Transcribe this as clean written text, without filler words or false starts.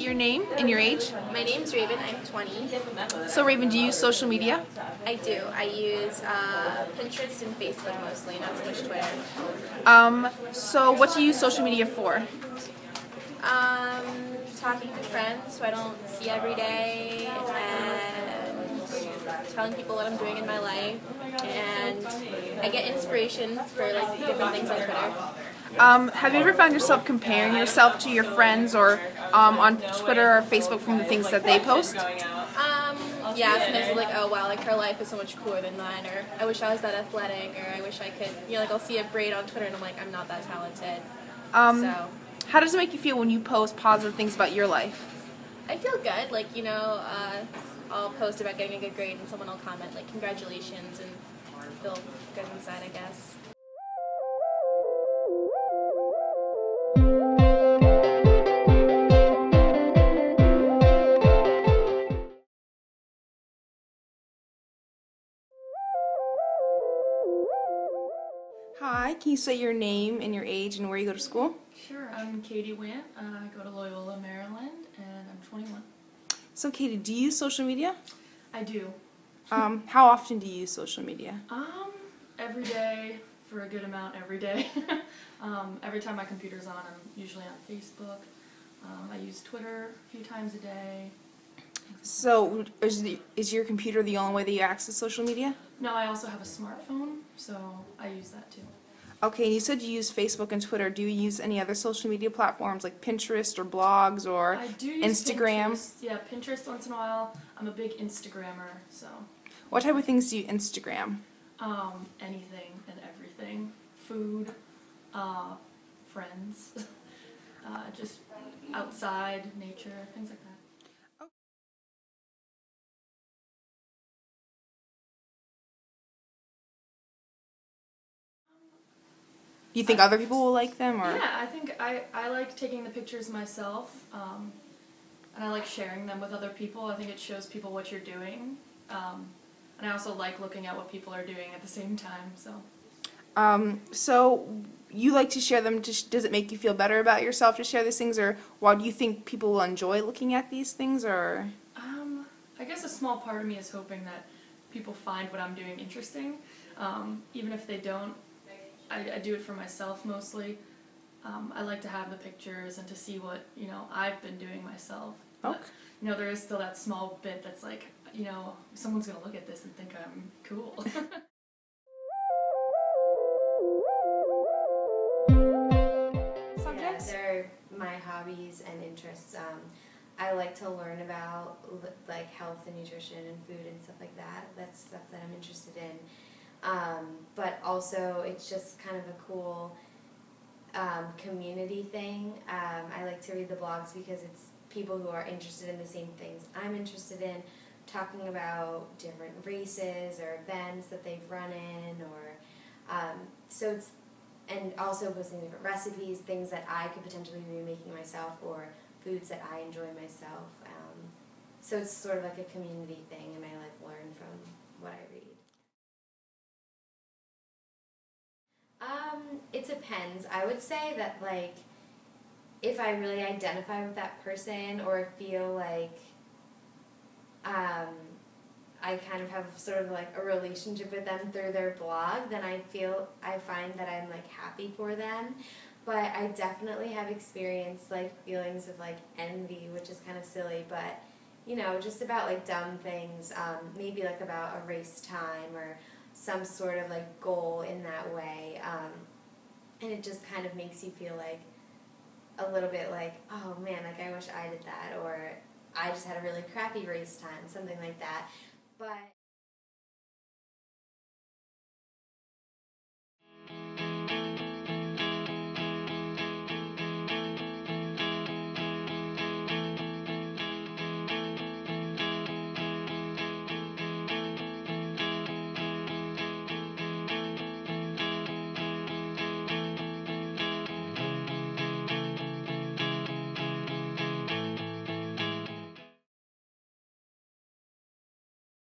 your name and your age? My name's Raven. I'm 20. So Raven, do you use social media? I do. I use Pinterest and Facebook mostly, not so much Twitter. So what do you use social media for? Talking to friends who I don't see every day, and telling people what I'm doing in my life, and I get inspiration for like different things on Twitter. Have you ever found yourself comparing yourself to your friends or on Twitter or Facebook from the things that they post? Yeah, sometimes I'm like, oh wow, like her life is so much cooler than mine, or I wish I was that athletic, or I wish I could, like I'll see a braid on Twitter and I'm like, I'm not that talented. How does it make you feel when you post positive things about your life? I feel good, like, I'll post about getting a good grade and someone will comment like, congratulations, and feel good inside, I guess. Hi, can you say your name and your age and where you go to school? Sure, I'm Katie Want. I go to Loyola, Maryland, and I'm 21. So Katie, do you use social media? I do. How often do you use social media? Every day, for a good amount every day. Every time my computer's on, I'm usually on Facebook. I use Twitter a few times a day. So is your computer the only way that you access social media? No, I also have a smartphone, so I use that too. Okay, and you said you use Facebook and Twitter. Do you use any other social media platforms like Pinterest or blogs or I do use Instagram? Pinterest. Yeah, Pinterest once in a while. I'm a big Instagrammer, so. What type of things do you Instagram? Anything and everything. Food, friends, just outside, nature, things like that. Do you think other people will like them? Or? Yeah, I think I like taking the pictures myself, and I like sharing them with other people. I think it shows people what you're doing, and I also like looking at what people are doing at the same time. So you like to share them. Does it make you feel better about yourself to share these things, or why do you think people will enjoy looking at these things? Or I guess a small part of me is hoping that people find what I'm doing interesting, even if they don't. I do it for myself mostly. I like to have the pictures and to see what, I've been doing myself. But, there is still that small bit that's like, someone's going to look at this and think I'm cool. Yeah, they're my hobbies and interests. I like to learn about like health and nutrition and food and stuff like that. That's stuff that I'm interested in. But also it's just kind of a cool community thing. I like to read the blogs because it's people who are interested in the same things I'm interested in, talking about different races or events that they've run in, or and also posting different recipes, things that I could potentially be making myself, or foods that I enjoy myself. So it's sort of like a community thing, and I like learn from what I read. It depends. I would say that, like, if I really identify with that person or feel like I kind of have sort of like a relationship with them through their blog, then I find that I'm like happy for them. But I definitely have experienced like feelings of like envy, which is kind of silly, but just about like dumb things, maybe like about a race time or some sort of like goal in that way, and it just kind of makes you feel like a little bit like, oh man, like I wish I did that, or I just had a really crappy race time, something like that. But